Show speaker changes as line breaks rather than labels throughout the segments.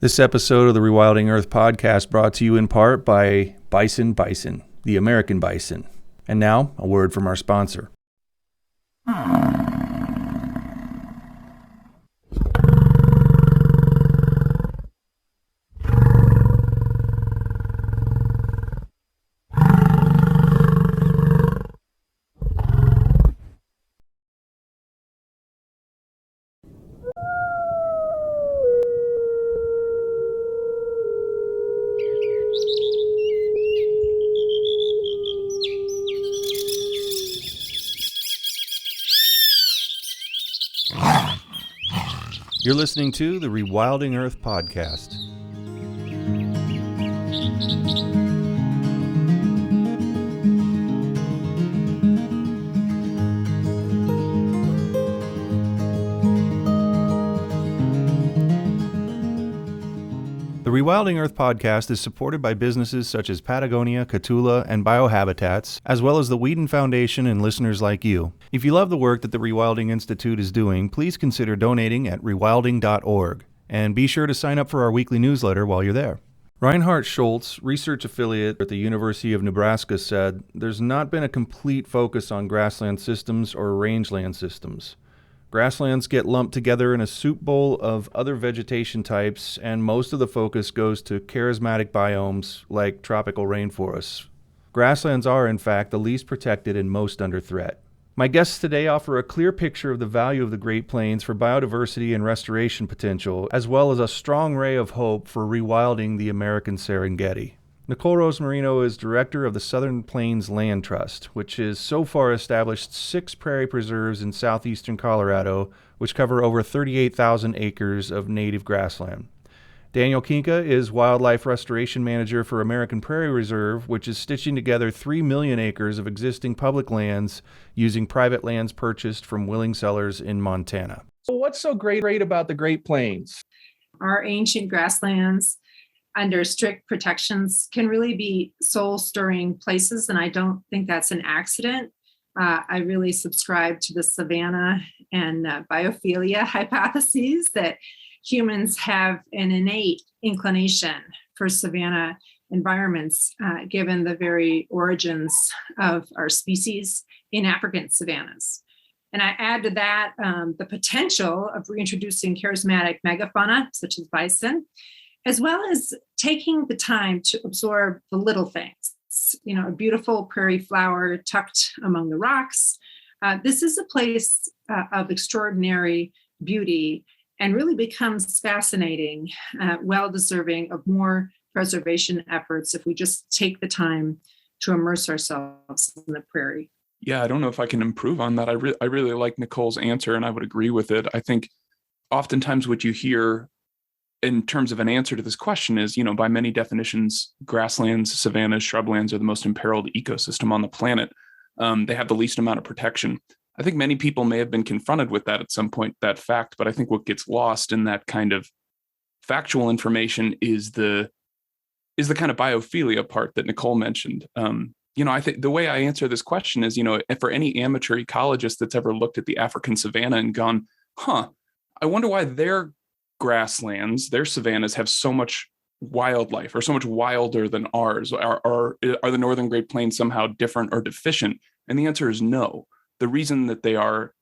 This episode of the Rewilding Earth podcast brought to you in part by Bison, the American bison. And now, a word from our sponsor. You're listening to the Rewilding Earth podcast. The Rewilding Earth podcast is supported by businesses such as Patagonia, Catula, and Biohabitats, as well as the Whedon Foundation and listeners like you. If you love the work that the Rewilding Institute is doing, please consider donating at rewilding.org. And be sure to sign up for our weekly newsletter while you're there. Reinhard Schultz, research affiliate at the University of Nebraska, said, "There's not been a complete focus on grassland systems or rangeland systems. Grasslands get lumped together in a soup bowl of other vegetation types, and most of the focus goes to charismatic biomes like tropical rainforests. Grasslands are, in fact, the least protected and most under threat." My guests today offer a clear picture of the value of the Great Plains for biodiversity and restoration potential, as well as a strong ray of hope for rewilding the American Serengeti. Nicole Rosmarino is director of the Southern Plains Land Trust, which has so far established 6 prairie preserves in southeastern Colorado, which cover over 38,000 acres of native grassland. Daniel Kinka is Wildlife Restoration Manager for American Prairie Reserve, which is stitching together 3 million acres of existing public lands using private lands purchased from willing sellers in Montana. So what's so great about the Great Plains?
Our ancient grasslands under strict protections can really be soul-stirring places, and I don't think that's an accident. I really subscribe to the savanna and biophilia hypotheses that humans have an innate inclination for savanna environments, given the very origins of our species in African savannas. And I add to that the potential of reintroducing charismatic megafauna, such as bison, as well as taking the time to absorb the little things. You know, a beautiful prairie flower tucked among the rocks. This is a place of extraordinary beauty and really becomes fascinating, well-deserving of more preservation efforts if we just take the time to immerse ourselves in the prairie.
Yeah, I don't know if I can improve on that. I really like Nicole's answer, and I would agree with it. I think oftentimes what you hear in terms of an answer to this question is, you know, by many definitions, grasslands, savannas, shrublands are the most imperiled ecosystem on the planet. They have the least amount of protection. I think many people may have been confronted with that at some point, that fact, but I think what gets lost in that kind of factual information is the kind of biophilia part that Nicole mentioned. You know, I think the way I answer this question is, you know, for any amateur ecologist that's ever looked at the African savanna and gone, I wonder why their grasslands, their savannas have so much wildlife or so much wilder than ours. Are the Northern Great Plains somehow different or deficient? And the answer is no. The reason that they are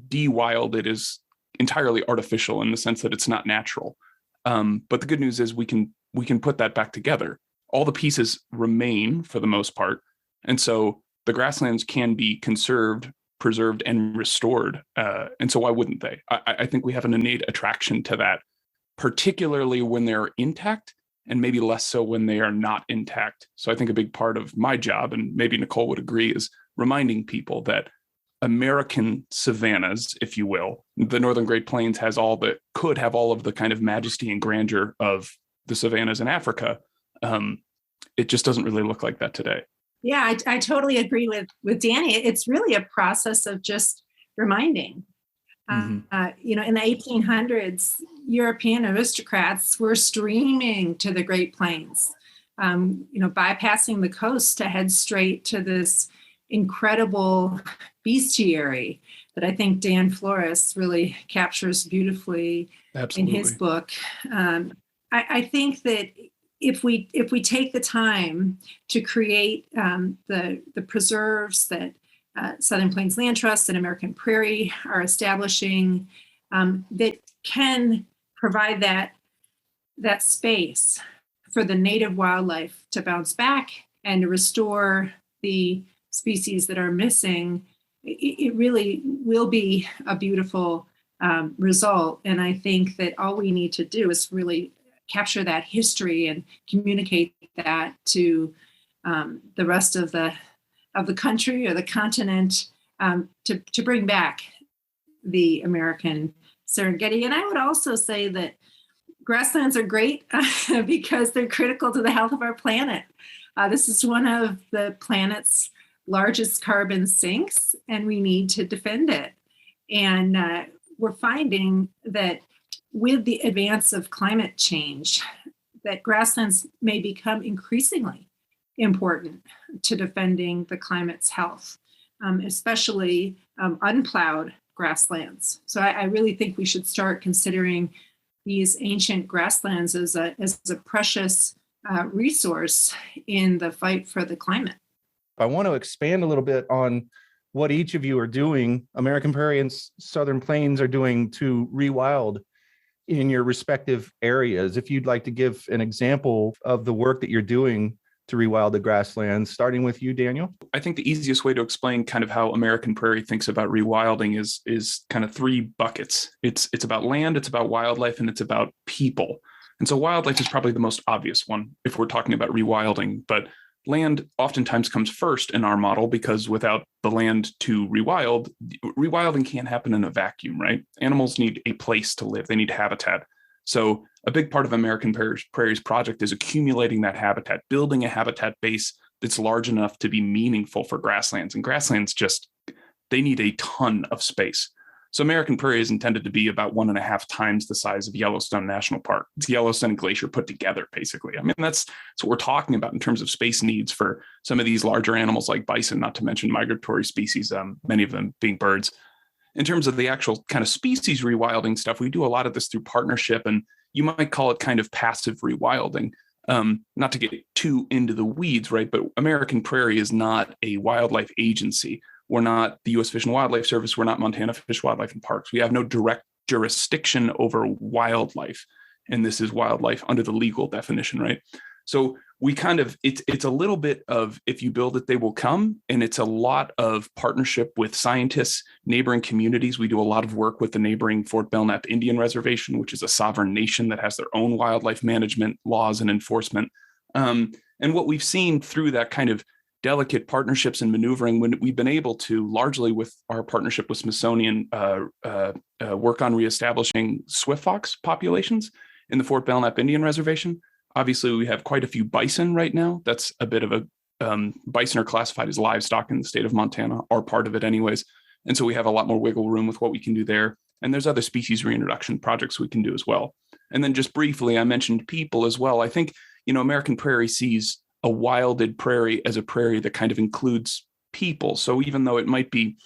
de-wilded is entirely artificial in the sense that it's not natural. But the good news is we can put that back together. All the pieces remain for the most part. And so the grasslands can be conserved, preserved, and restored. And so why wouldn't they? I think we have an innate attraction to that, particularly when they're intact, and maybe less so when they are not intact. So I think a big part of my job, and maybe Nicole would agree, is reminding people that American savannas, if you will, the Northern Great Plains could have all of the kind of majesty and grandeur of the savannas in Africa. It just doesn't really look like that today.
Yeah, I totally agree with Danny. It's really a process of just reminding. You know, in the 1800s, European aristocrats were streaming to the Great Plains, you know, bypassing the coast to head straight to this incredible bestiary that I think Dan Flores really captures beautifully in his book. I think that if we take the time to create the preserves that Southern Plains Land Trust and American Prairie are establishing, that can provide that space for the native wildlife to bounce back and to restore the species that are missing, it really will be a beautiful result. And I think that all we need to do is really capture that history and communicate that to the rest of the country or the continent, to bring back the American Serengeti. And I would also say that grasslands are great because they're critical to the health of our planet. This is one of the planet's largest carbon sinks, and we need to defend it. And we're finding that with the advance of climate change, that grasslands may become increasingly important to defending the climate's health, especially unplowed grasslands. So I really think we should start considering these ancient grasslands as a precious resource in the fight for the climate.
I want to expand a little bit on what each of you are doing, American Prairie and Southern Plains are doing to rewild in your respective areas. If you'd like to give an example of the work that you're doing to rewild the grasslands, starting with you, Daniel.
I think the easiest way to explain kind of how American Prairie thinks about rewilding is kind of three buckets. It's about land, it's about wildlife, and it's about people. And so wildlife is probably the most obvious one if we're talking about rewilding, but land oftentimes comes first in our model because without the land to rewild, rewilding can't happen in a vacuum, right? Animals need a place to live. They need habitat. So a big part of American Prairie's project is accumulating that habitat, building a habitat base that's large enough to be meaningful for grasslands. And grasslands they need a ton of space. So American Prairie is intended to be about 1.5 times the size of Yellowstone National Park. It's Yellowstone and Glacier put together, basically. I mean, that's what we're talking about in terms of space needs for some of these larger animals like bison, not to mention migratory species, many of them being birds. In terms of the actual kind of species rewilding stuff, we do a lot of this through partnership, and you might call it kind of passive rewilding. Not to get too into the weeds, right? But American Prairie is not a wildlife agency. We're not the U.S. Fish and Wildlife Service. We're not Montana Fish, Wildlife, and Parks. We have no direct jurisdiction over wildlife. And this is wildlife under the legal definition, right? So we kind of, it's a little bit of if you build it, they will come. And it's a lot of partnership with scientists, neighboring communities. We do a lot of work with the neighboring Fort Belknap Indian Reservation, which is a sovereign nation that has their own wildlife management laws and enforcement. And what we've seen through that kind of delicate partnerships and maneuvering, when we've been able to, largely with our partnership with Smithsonian, work on reestablishing swift fox populations in the Fort Belknap Indian Reservation. Obviously, we have quite a few bison right now. That's a bit of a bison are classified as livestock in the state of Montana, or part of it anyways. And so we have a lot more wiggle room with what we can do there. And there's other species reintroduction projects we can do as well. And then just briefly, I mentioned people as well. I think, American Prairie sees a wilded prairie as a prairie that kind of includes people. So even though it might be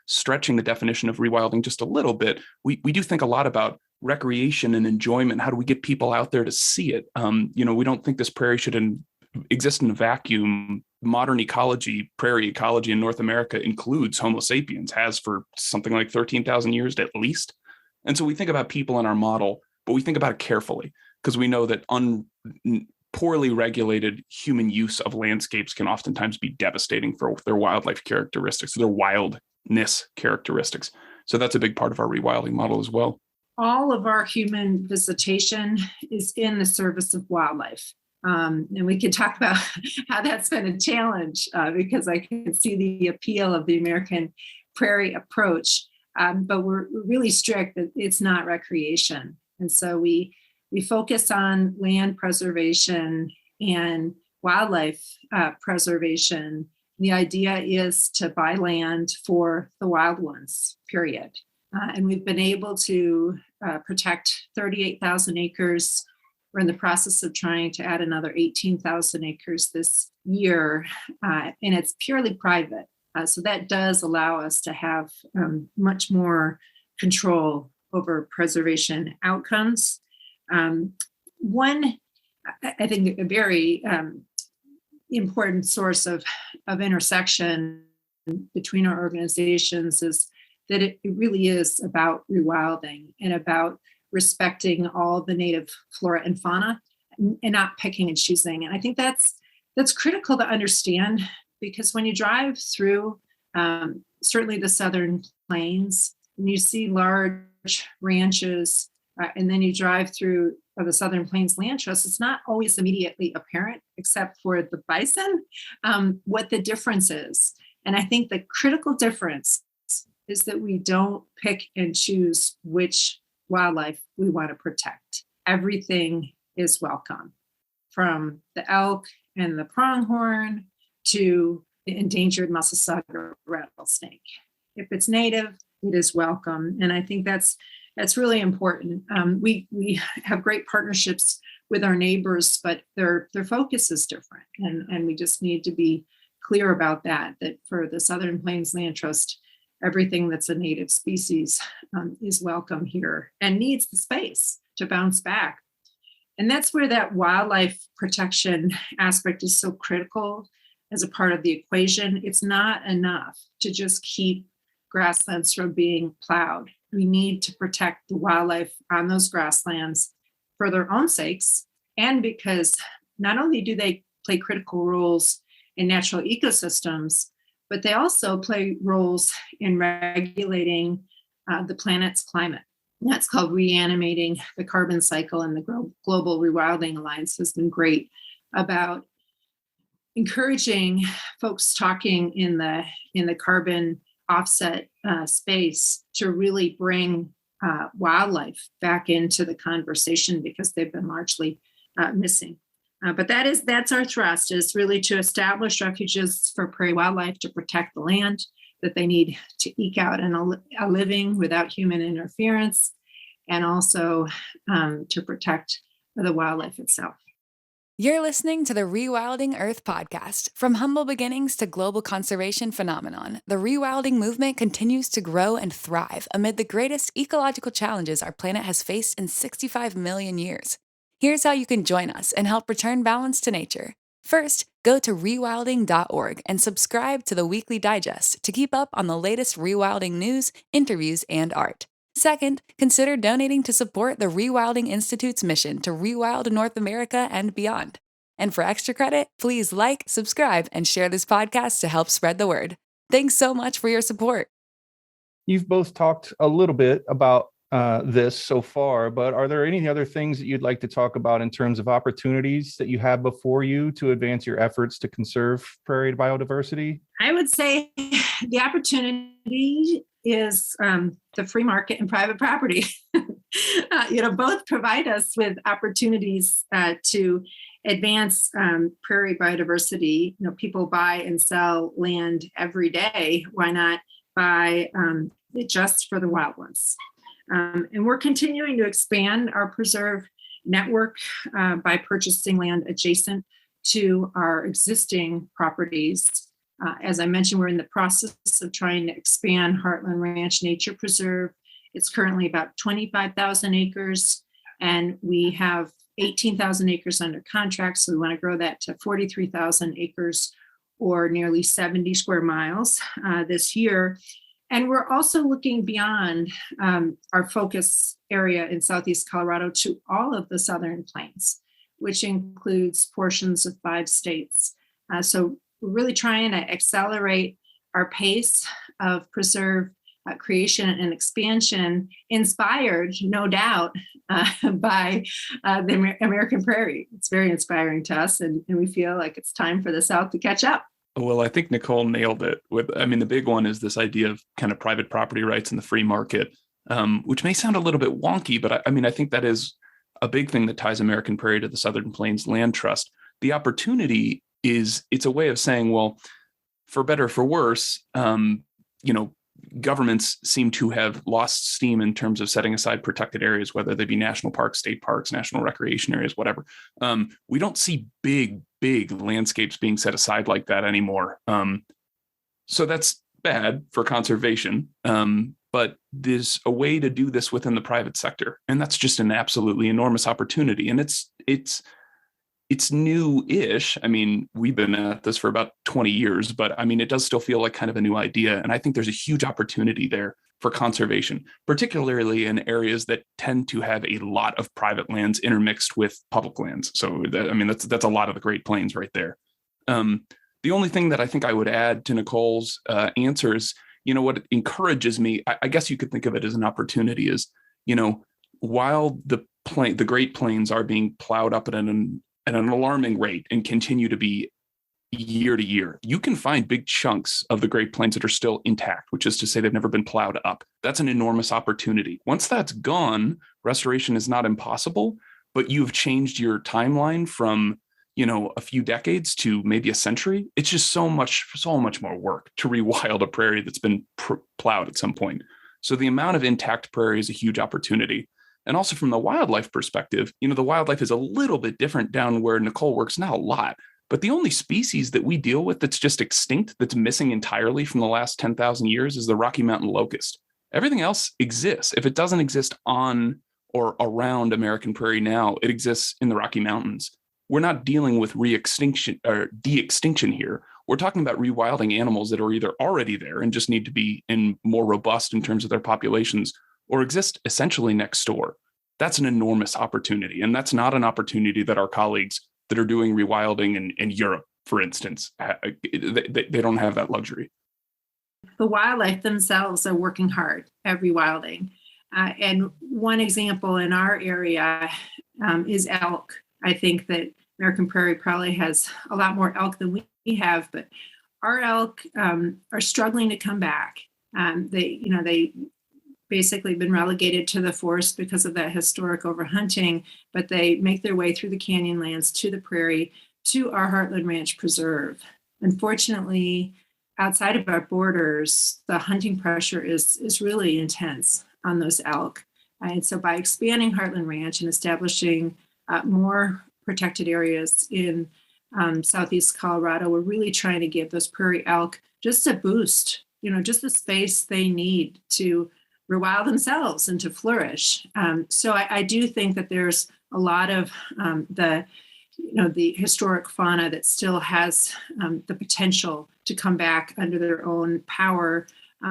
stretching the definition of rewilding just a little bit, we do think a lot about recreation and enjoyment. How do we get people out there to see it? We don't think this prairie should exist in a vacuum. Modern ecology, prairie ecology in North America includes Homo sapiens, has for something like 13,000 years at least. And so we think about people in our model, but we think about it carefully because we know that poorly regulated human use of landscapes can oftentimes be devastating for their wildlife characteristics, their wildness characteristics. So that's a big part of our rewilding model as well.
All of our human visitation is in the service of wildlife. And we can talk about how that's been a challenge because I can see the appeal of the American Prairie approach, but we're really strict that it's not recreation. And so we focus on land preservation and wildlife preservation. The idea is to buy land for the wild ones, period. And we've been able to protect 38,000 acres. We're in the process of trying to add another 18,000 acres this year, and it's purely private. So that does allow us to have much more control over preservation outcomes. one, I think, a very important source of intersection between our organizations is that it really is about rewilding and about respecting all the native flora and fauna and not picking and choosing. And I think that's critical to understand, because when you drive through certainly the Southern Plains, and you see large ranches, and then you drive through the Southern Plains Land Trust, it's not always immediately apparent, except for the bison, what the difference is. And I think the critical difference is that we don't pick and choose which wildlife we want to protect. Everything is welcome, from the elk and the pronghorn to the endangered Massasauga rattlesnake. If it's native, it is welcome. And I think that's really important. We have great partnerships with our neighbors, but their focus is different. And we just need to be clear about that for the Southern Plains Land Trust, everything that's a native species is welcome here and needs the space to bounce back. And that's where that wildlife protection aspect is so critical as a part of the equation. It's not enough to just keep grasslands from being plowed. We need to protect the wildlife on those grasslands for their own sakes, and because not only do they play critical roles in natural ecosystems, but they also play roles in regulating the planet's climate. And that's called reanimating the carbon cycle, and the Global Rewilding Alliance has been great about encouraging folks talking in the carbon offset space to really bring wildlife back into the conversation, because they've been largely missing. But that's our thrust, is really to establish refuges for prairie wildlife, to protect the land that they need to eke out a living without human interference, and also to protect the wildlife itself.
You're listening to the Rewilding Earth podcast. From humble beginnings to global conservation phenomenon, the rewilding movement continues to grow and thrive amid the greatest ecological challenges our planet has faced in 65 million years. Here's how you can join us and help return balance to nature. First, go to rewilding.org and subscribe to the weekly digest to keep up on the latest rewilding news, interviews, and art. Second, consider donating to support the Rewilding Institute's mission to rewild North America and beyond. And for extra credit, please like, subscribe, and share this podcast to help spread the word. Thanks so much for your support.
You've both talked a little bit about this so far, but are there any other things that you'd like to talk about in terms of opportunities that you have before you to advance your efforts to conserve prairie biodiversity?
I would say the opportunity is the free market and private property. Both provide us with opportunities to advance prairie biodiversity. People buy and sell land every day. Why not buy it just for the wild ones? And we're continuing to expand our preserve network by purchasing land adjacent to our existing properties. As I mentioned, we're in the process of trying to expand Heartland Ranch Nature Preserve. It's currently about 25,000 acres, and we have 18,000 acres under contract. So we want to grow that to 43,000 acres, or nearly 70 square miles this year. And we're also looking beyond our focus area in Southeast Colorado to all of the Southern Plains, which includes portions of 5 states. So we're really trying to accelerate our pace of preserve creation and expansion, inspired, no doubt, by the American prairie. It's very inspiring to us, and we feel like it's time for the South to catch up.
Well, I think Nicole nailed it. The big one is this idea of kind of private property rights in the free market, which may sound a little bit wonky, but I think that is a big thing that ties American Prairie to the Southern Plains Land Trust. The opportunity it's a way of saying, well, for better or for worse, governments seem to have lost steam in terms of setting aside protected areas, whether they be national parks, state parks, national recreation areas, whatever. We don't see big landscapes being set aside like that anymore. So that's bad for conservation. but there's a way to do this within the private sector. And that's just an absolutely enormous opportunity. And it's new-ish. I mean, we've been at this for about 20 years, but I mean, it does still feel like kind of a new idea. And I think there's a huge opportunity there for conservation, particularly in areas that tend to have a lot of private lands intermixed with public lands. So that's a lot of the Great Plains right there. The only thing that I think I would add to Nicole's answers, what encourages me, I guess you could think of it as an opportunity, is, while the Great Plains are being plowed up at an alarming rate and continue to be year to year, you can find big chunks of the Great Plains that are still intact, which is to say they've never been plowed up. That's an enormous opportunity. Once that's gone, restoration is not impossible, but you've changed your timeline from, a few decades to maybe a century. It's just so much more work to rewild a prairie that's been plowed at some point. So the amount of intact prairie is a huge opportunity. And also from the wildlife perspective, the wildlife is a little bit different down where Nicole works, not a lot, but the only species that we deal with that's just extinct, that's missing entirely from the last 10,000 years, is the Rocky Mountain locust. Everything else exists. If it doesn't exist on or around American prairie now, it exists in the Rocky Mountains. We're not dealing with re-extinction or de-extinction here. We're talking about rewilding animals that are either already there and just need to be more robust in terms of their populations, or exist essentially next door. That's an enormous opportunity. And that's not an opportunity that our colleagues that are doing rewilding in Europe, for instance, they don't have that luxury.
The wildlife themselves are working hard at rewilding. And one example in our area is elk. I think that American Prairie probably has a lot more elk than we have, but our elk are struggling to come back. They basically been relegated to the forest because of that historic overhunting, but they make their way through the canyon lands to the prairie, to our Heartland Ranch Preserve. Unfortunately, outside of our borders, the hunting pressure is really intense on those elk. And so by expanding Heartland Ranch and establishing more protected areas in Southeast Colorado, we're really trying to give those prairie elk just a boost, just the space they need to rewild themselves and to flourish. So I do think that there's a lot of the historic fauna that still has the potential to come back under their own power.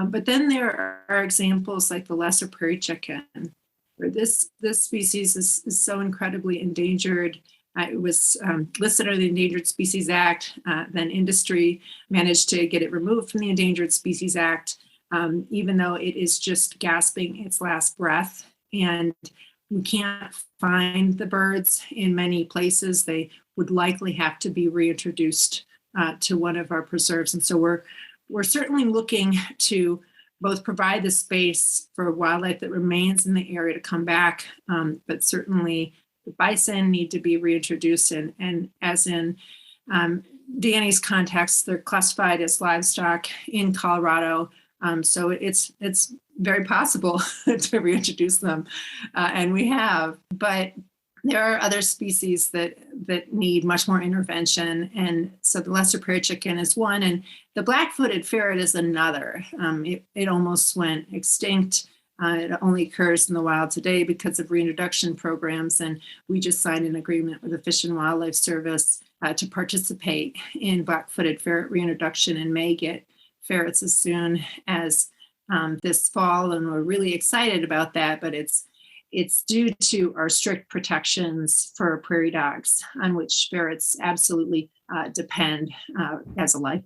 But then there are examples like the lesser prairie chicken, where this species is so incredibly endangered. It was listed under the Endangered Species Act. Then industry managed to get it removed from the Endangered Species Act, even though it is just gasping its last breath. And we can't find the birds in many places. They would likely have to be reintroduced to one of our preserves. And so we're certainly looking to both provide the space for wildlife that remains in the area to come back, but certainly the bison need to be reintroduced. And as in Danny's context, they're classified as livestock in Colorado. So it's very possible to reintroduce them, and we have. But there are other species that need much more intervention, and so the lesser prairie chicken is one, and the black-footed ferret is another. It almost went extinct. It only occurs in the wild today because of reintroduction programs, and we just signed an agreement with the Fish and Wildlife Service to participate in black-footed ferret reintroduction, and may get ferrets as soon as this fall, and we're really excited about that. But it's due to our strict protections for prairie dogs, on which ferrets absolutely depend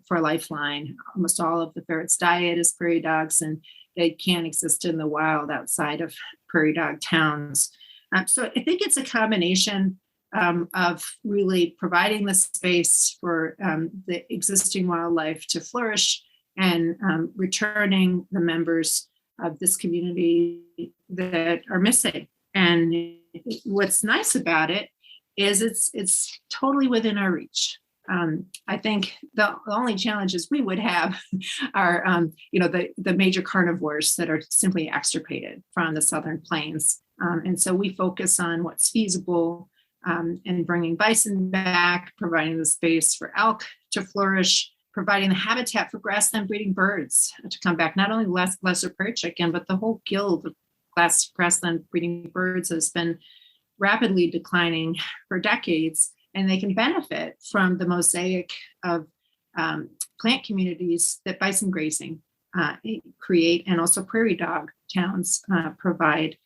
for a lifeline. Almost all of the ferrets' diet is prairie dogs, and they can't exist in the wild outside of prairie dog towns. So I think it's a combination of really providing the space for the existing wildlife to flourish, and returning the members of this community that are missing. And what's nice about it is it's totally within our reach. I think the only challenges we would have are, the major carnivores that are simply extirpated from the Southern Plains. And so we focus on what's feasible, and bringing bison back, providing the space for elk to flourish, providing the habitat for grassland breeding birds to come back. Not only lesser prairie chicken, but the whole guild of grassland breeding birds has been rapidly declining for decades, and they can benefit from the mosaic of plant communities that bison grazing create, and also prairie dog towns provide.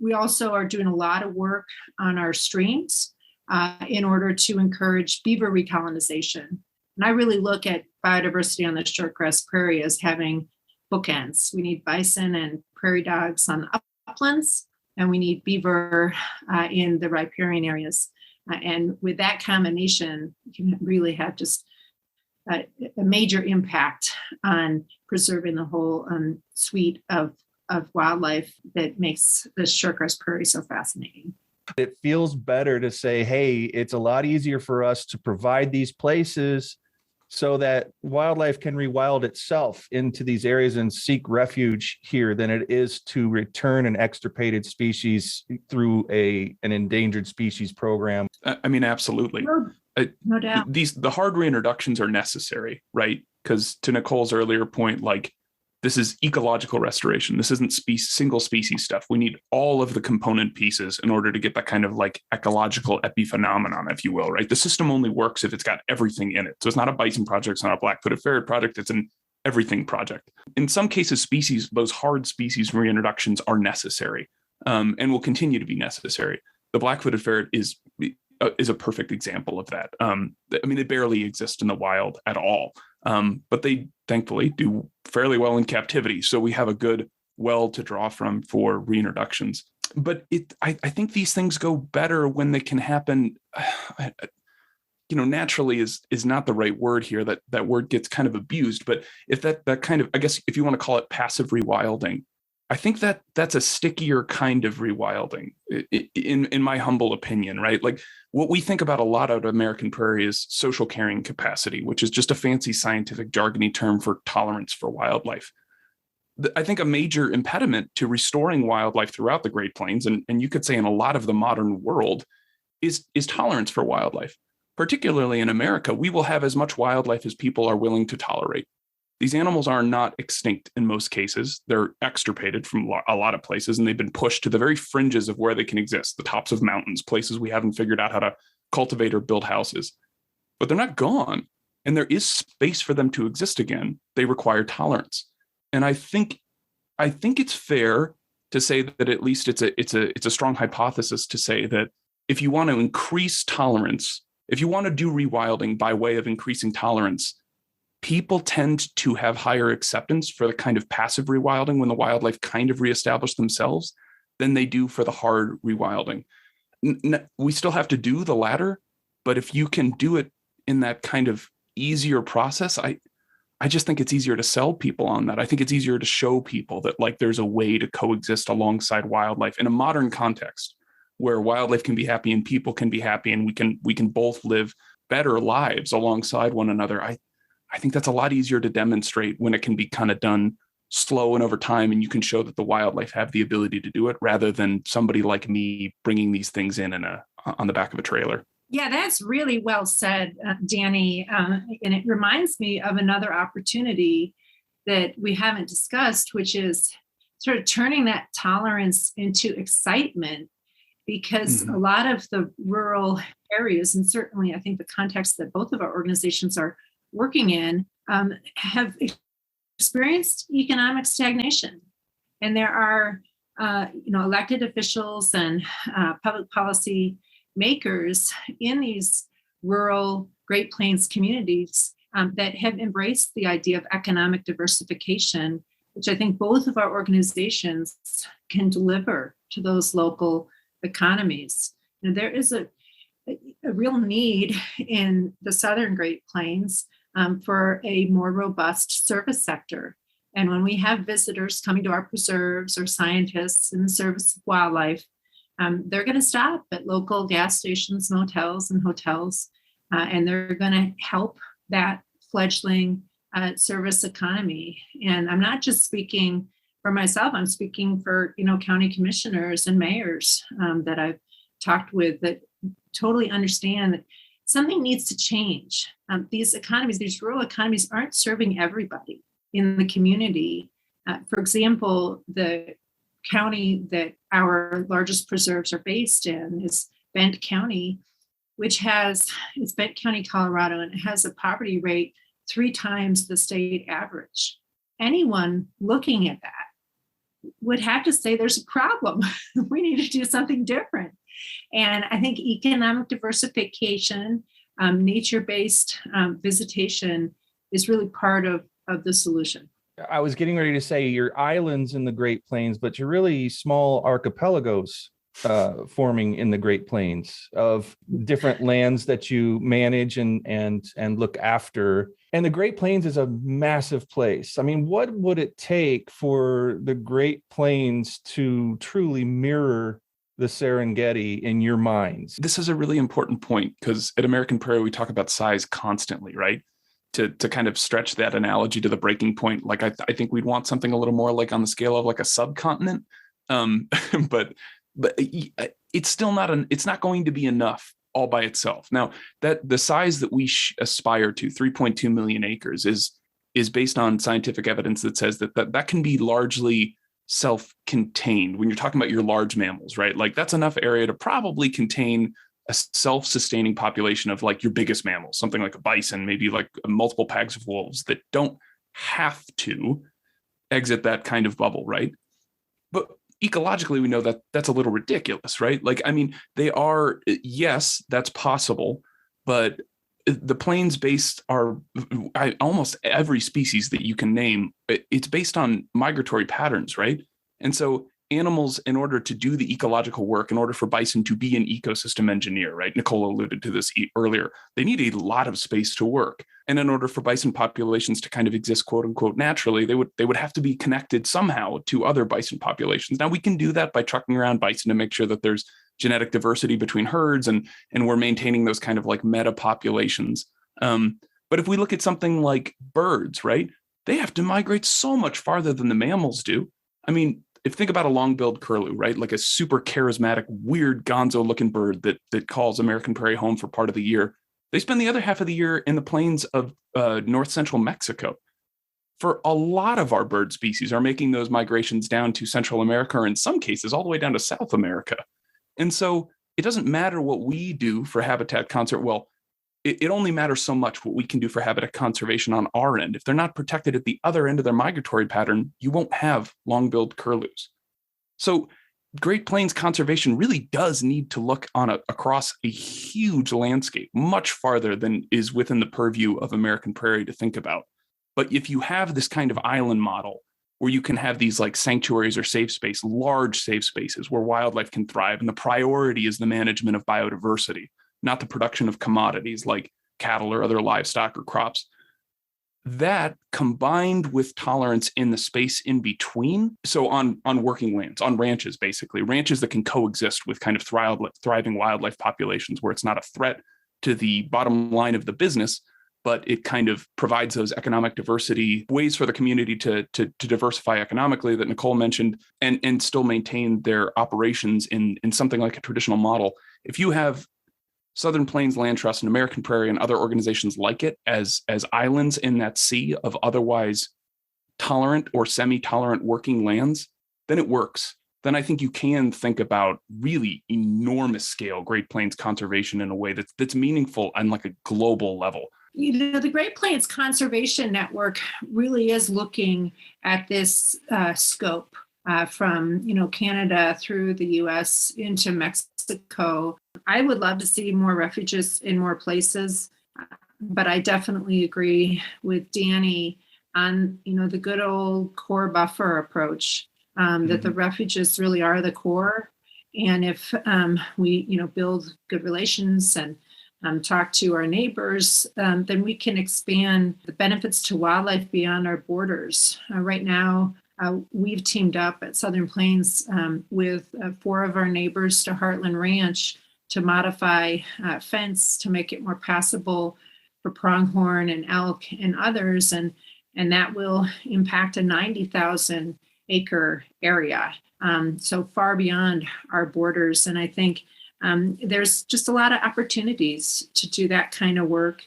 We also are doing a lot of work on our streams in order to encourage beaver recolonization. And I really look at biodiversity on the shortgrass prairie as having bookends. We need bison and prairie dogs on the uplands, and we need beaver in the riparian areas. And with that combination, you can really have just a major impact on preserving the whole suite of wildlife that makes the shortgrass prairie so fascinating.
It feels better to say, hey, it's a lot easier for us to provide these places so that wildlife can rewild itself into these areas and seek refuge here than it is to return an extirpated species through an endangered species program.
I mean, absolutely.
No doubt.
The hard reintroductions are necessary, right? Because to Nicole's earlier point, like, this is ecological restoration. This isn't single species stuff. We need all of the component pieces in order to get that kind of like ecological epiphenomenon, if you will, right? The system only works if it's got everything in it. So it's not a bison project, it's not a black-footed ferret project, it's an everything project. In some cases, those hard species reintroductions are necessary and will continue to be necessary. The black-footed ferret is a perfect example of that. I mean, they barely exist in the wild at all, but they thankfully do fairly well in captivity. So we have a good well to draw from for reintroductions. But I think these things go better when they can happen. Naturally is not the right word here. That word gets kind of abused. But if that kind of, I guess, if you want to call it passive rewilding, I think that's a stickier kind of rewilding, in my humble opinion, right? Like, what we think about a lot out of American prairie is social carrying capacity, which is just a fancy scientific jargony term for tolerance for wildlife. I think a major impediment to restoring wildlife throughout the Great Plains, and you could say in a lot of the modern world, is tolerance for wildlife. Particularly in America, we will have as much wildlife as people are willing to tolerate. These animals are not extinct in most cases. They're extirpated from a lot of places, and they've been pushed to the very fringes of where they can exist, the tops of mountains, places we haven't figured out how to cultivate or build houses. But they're not gone, and there is space for them to exist again. They require tolerance. And I think it's fair to say that at least it's a strong hypothesis to say that if you want to increase tolerance, if you want to do rewilding by way of increasing tolerance, people tend to have higher acceptance for the kind of passive rewilding when the wildlife kind of reestablish themselves than they do for the hard rewilding. We still have to do the latter, but if you can do it in that kind of easier process, I just think it's easier to sell people on that. I think it's easier to show people that, like, there's a way to coexist alongside wildlife in a modern context where wildlife can be happy and people can be happy, and we can both live better lives alongside one another. I think that's a lot easier to demonstrate when it can be kind of done slow and over time, and you can show that the wildlife have the ability to do it, rather than somebody like me bringing these things in on the back of a trailer.
Yeah, that's really well said, Danny. And it reminds me of another opportunity that we haven't discussed, which is sort of turning that tolerance into excitement, because a lot of the rural areas, and certainly I think the context that both of our organizations are working in, have experienced economic stagnation. And there are, elected officials and public policy makers in these rural Great Plains communities that have embraced the idea of economic diversification, which I think both of our organizations can deliver to those local economies. There is a real need in the southern Great Plains for a more robust service sector. And when we have visitors coming to our preserves or scientists in the service of wildlife, they're going to stop at local gas stations, motels, and hotels, and they're going to help that fledgling service economy. And I'm not just speaking for myself, I'm speaking for, county commissioners and mayors that I've talked with that totally understand that something needs to change. These economies, these rural economies aren't serving everybody in the community. For example, the county that our largest preserves are based in is Bent County, which it's Bent County, Colorado, and it has a poverty rate 3 times the state average. Anyone looking at that would have to say there's a problem. We need to do something different. And I think economic diversification, nature-based visitation is really part of the solution.
I was getting ready to say you're islands in the Great Plains, but you're really small archipelagos forming in the Great Plains of different lands that you manage and look after. And the Great Plains is a massive place. I mean, what would it take for the Great Plains to truly mirror the Serengeti in your minds?
This is a really important point because at American Prairie, we talk about size constantly, right? To kind of stretch that analogy to the breaking point, like I think we'd want something a little more like on the scale of like a subcontinent, but it's still it's not going to be enough all by itself. Now that the size that we aspire to, 3.2 million acres, is based on scientific evidence that says that can be largely self-contained. When you're talking about your large mammals, right? Like that's enough area to probably contain a self-sustaining population of like your biggest mammals, something like a bison, maybe like multiple packs of wolves that don't have to exit that kind of bubble, right? But ecologically, we know that that's a little ridiculous, right? Like, I mean, yes, that's possible, but the plains based are almost every species that you can name. It's based on migratory patterns, right? And so animals, in order to do the ecological work, in order for bison to be an ecosystem engineer, right? Nicole alluded to this earlier. They need a lot of space to work. And in order for bison populations to kind of exist, quote unquote, naturally, they would have to be connected somehow to other bison populations. Now we can do that by trucking around bison to make sure that there's genetic diversity between herds and we're maintaining those kind of like meta populations. But if we look at something like birds, right? They have to migrate so much farther than the mammals do. I mean, think about a long-billed curlew, right? Like a super charismatic, weird gonzo-looking bird that calls American Prairie home for part of the year. They spend the other half of the year in the plains of north central Mexico. For a lot of our bird species are making those migrations down to Central America, or in some cases, all the way down to South America. And so it doesn't matter what we do for habitat conservation. Well, it only matters so much what we can do for habitat conservation on our end. If they're not protected at the other end of their migratory pattern, you won't have long-billed curlews. So Great Plains conservation really does need to look across a huge landscape, much farther than is within the purview of American Prairie to think about. But if you have this kind of island model where you can have these like sanctuaries or safe space, large safe spaces where wildlife can thrive, and the priority is the management of biodiversity, not the production of commodities like cattle or other livestock or crops. That combined with tolerance in the space in between, so on working lands, on ranches, basically, ranches that can coexist with kind of thriving wildlife populations where it's not a threat to the bottom line of the business, but it kind of provides those economic diversity ways for the community to diversify economically that Nicole mentioned and still maintain their operations in something like a traditional model. If you have Southern Plains Land Trust and American Prairie and other organizations like it as islands in that sea of otherwise tolerant or semi-tolerant working lands, then it works. Then I think you can think about really enormous scale Great Plains conservation in a way that's meaningful on like a global level.
You know, the Great Plains Conservation Network really is looking at this scope from, Canada through the U.S. into Mexico. I would love to see more refuges in more places, but I definitely agree with Danny on, the good old core buffer approach, that the refuges really are the core. And if we, build good relations and talk to our neighbors, then we can expand the benefits to wildlife beyond our borders. Right now, we've teamed up at Southern Plains with 4 of our neighbors to Heartland Ranch to modify fence to make it more passable for pronghorn and elk and others. And that will impact a 90,000 acre area. So far beyond our borders. And I think There's just a lot of opportunities to do that kind of work.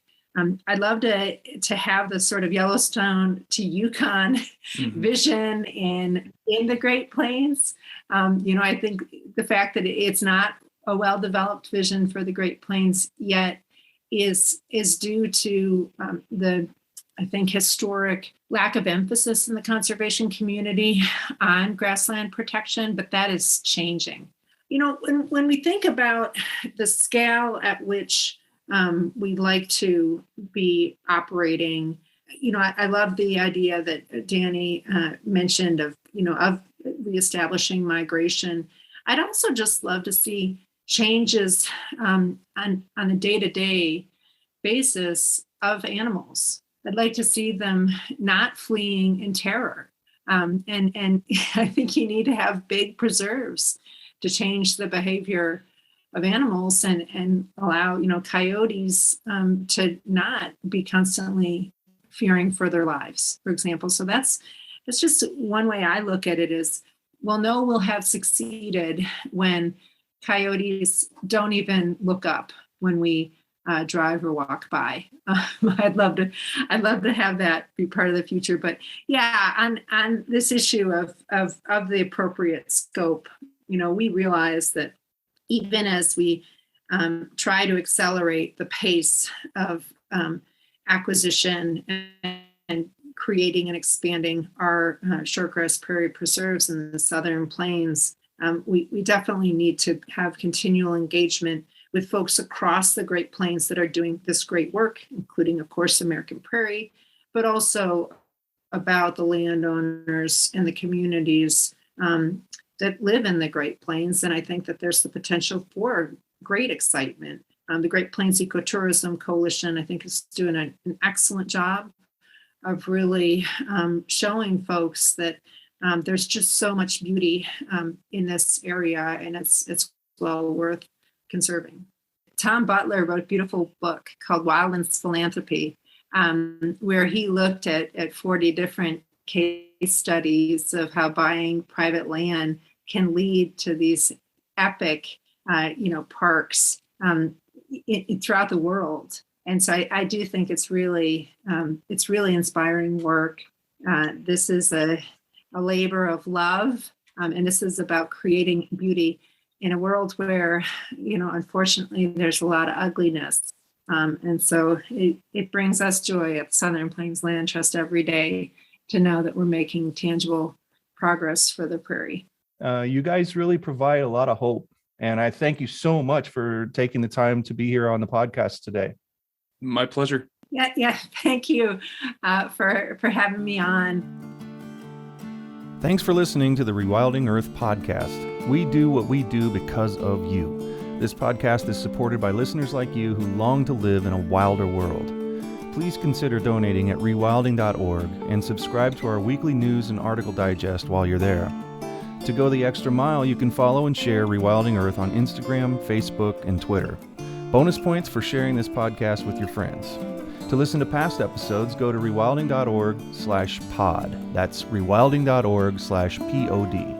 I'd love to have the sort of Yellowstone to Yukon vision in the Great Plains. I think the fact that it's not a well-developed vision for the Great Plains yet is due to I think, historic lack of emphasis in the conservation community on grassland protection, but that is changing. When we think about the scale at which we'd like to be operating, I love the idea that Danny mentioned of reestablishing migration. I'd also just love to see changes on a day-to-day basis of animals. I'd like to see them not fleeing in terror. And I think you need to have big preserves to change the behavior of animals and allow, coyotes to not be constantly fearing for their lives, for example. So that's just one way I look at it is, we'll have succeeded when coyotes don't even look up when we drive or walk by. I'd love to have that be part of the future. But yeah, on this issue of the appropriate scope, we realize that even as we try to accelerate the pace of acquisition and creating and expanding our shortgrass prairie preserves in the Southern Plains, we definitely need to have continual engagement with folks across the Great Plains that are doing this great work, including, of course, American Prairie, but also about the landowners and the communities that live in the Great Plains. And I think that there's the potential for great excitement. The Great Plains Ecotourism Coalition, I think, is doing an excellent job of really showing folks that there's just so much beauty in this area, and it's well worth conserving. Tom Butler wrote a beautiful book called Wildlands Philanthropy, where he looked at 40 different case studies of how buying private land can lead to these epic, parks throughout the world. And so I do think it's really inspiring work. This is a labor of love, and this is about creating beauty in a world where, unfortunately, there's a lot of ugliness. And so it brings us joy at Southern Plains Land Trust every day to know that we're making tangible progress for the prairie.
You guys really provide a lot of hope. And I thank you so much for taking the time to be here on the podcast today.
My pleasure.
Yeah. Thank you for having me on.
Thanks for listening to the Rewilding Earth podcast. We do what we do because of you. This podcast is supported by listeners like you who long to live in a wilder world. Please consider donating at rewilding.org and subscribe to our weekly news and article digest while you're there. To go the extra mile, you can follow and share Rewilding Earth on Instagram, Facebook, and Twitter. Bonus points for sharing this podcast with your friends. To listen to past episodes, go to rewilding.org/pod. That's rewilding.org/pod.